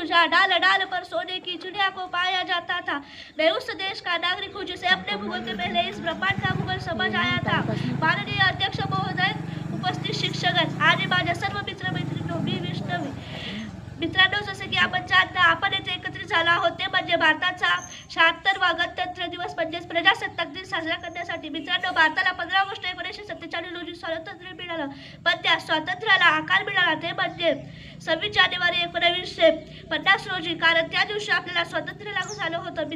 हूँ जहाँ डाल डाल पर सोने की चिड़िया को पाया जाता था। मैं उस देश का नागरिक हूँ जिसे अपने भूगोल के पहले इस ब्रह्मांड का भूगोल समझ आया था। माननीय अध्यक्ष महोदय, उपस्थित शिक्षकगण आणि माझ्या सर्व मित्र मैत्रिणींनो, मी विष्णवी. मित्रांनो, जसे की आपण जाणता, आपण येथे एकत्रित झालो आहोत ते म्हणजे भारताचा 76वा गणतंत्र दिवस म्हणजेच प्रजासत्ताक दिन साजरा करण्यासाठी. मित्रांनो, भारताला 15 ऑगस्ट 1947 रोजी स्वातंत्र्य मिळालं, पण त्या स्वातंत्र्याला आकार मिळाला ते म्हणजे 26 जानेवारी 1950 रोजी, कारण त्या दिवशी आपल्याला स्वातंत्र्य लागू झालं होतं.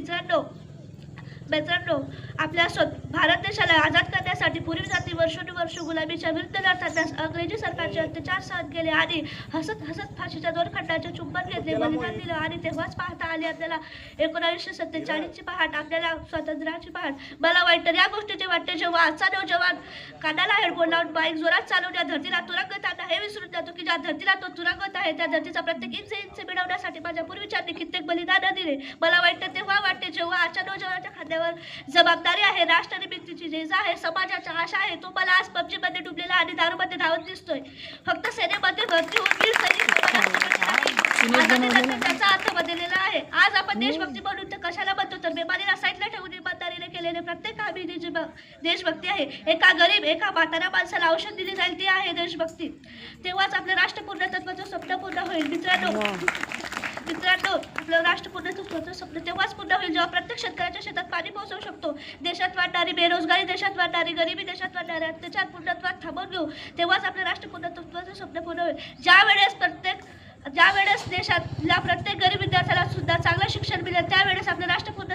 मित्रांनो, आपल्या भारत देशाला आझाद करण्यासाठी पूर्वी जाती वर्षोनुवर्ष गुलामीच्या विरुद्ध लढताना अंग्रेजी सरकारचे अत्याचार सहन केले आणि हसत हसत फाशीच्या 2 खंडाचे चुंबन घेतले, बलिदान दिलं आणि तेव्हाच पाहता आले आपल्याला 1947ची पहाट, आपल्याला स्वातंत्र्याची पहाट. मला वाईट तर या गोष्टीचे वाटते जेव्हा आजचा नौजवान कानाला हेडफोन लावून बाईक जोरात चालवून या धरतीला तुरुंगात आणा हे विसरून जातो की ज्या धरतीला तो तुरुंगात आहे त्या धरतीचा प्रत्येक इंच मिळवण्यासाठी माझ्या पूर्वीच्यांनी कित्येक बलिदान दिले. मला वाईट तेव्हा वाटते जेव्हा आजच्या नौजवानाच्या खांद्यावर जबाबदारी आहे, राष्ट्रनिर्मितीची जेजा आहे, समाजाच्या आशा आहे. तो मला आज पबजी मध्ये डुबलेला आणि दारूमध्ये धावत दिसतोय. फक्त सेनेमध्ये भरती होऊन वीर सैनिक त्याचा अर्थ बदललेला आहे. आज आपण देशभक्ती म्हणून तर कशाला म्हणतो, तर बेमारीला साईडला ठेवून इमानदारीने केलेले प्रत्येक कामी देशभक्ती आहे. एका गरीब, एका म्हाताऱ्या माणसाला औषध दिली जाईल ती आहे देशभक्ती. तेव्हाच आपले राष्ट्रपूर्ण तत्वाचं स्वप्न पूर्ण होईल. मित्रांनो, आपलं राष्ट्रपूर्ण तत्वाचं स्वप्न तेव्हाच पूर्ण होईल जेव्हा प्रत्येक शेतकऱ्याच्या शेतात पाणी पोहोचवू शकतो. देशात वाढणारी बेरोजगारी, देशात वाढणारी गरिबी, देशात वाढणारे अत्याचार पूर्णत्वात थांबवून घेऊ, तेव्हाच आपलं राष्ट्रपूर्ण तत्वाचं स्वप्न पूर्ण होईल. ज्यावेळेस देशातल्या प्रत्येक गरीब विद्यार्थ्याला सुद्धा चांगलं शिक्षण मिळेल, त्यावेळेस आपलं राष्ट्रपूर्ण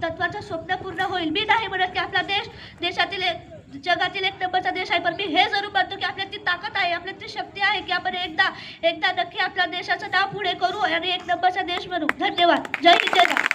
तत्वाचं स्वप्न पूर्ण होईल. मी नाही म्हणत की आपला देशातील जगातील 1 नंबरचा देश आहे, पण मी हे जरूर म्हणतो की आपल्यात ती ताकद आहे, आपल्यात ती शक्ती आहे की आपण एकदा नक्की आपल्या देशाचं नाव पुढे करू आणि 1 नंबरचा देश बनवू. धन्यवाद. जय हिंद.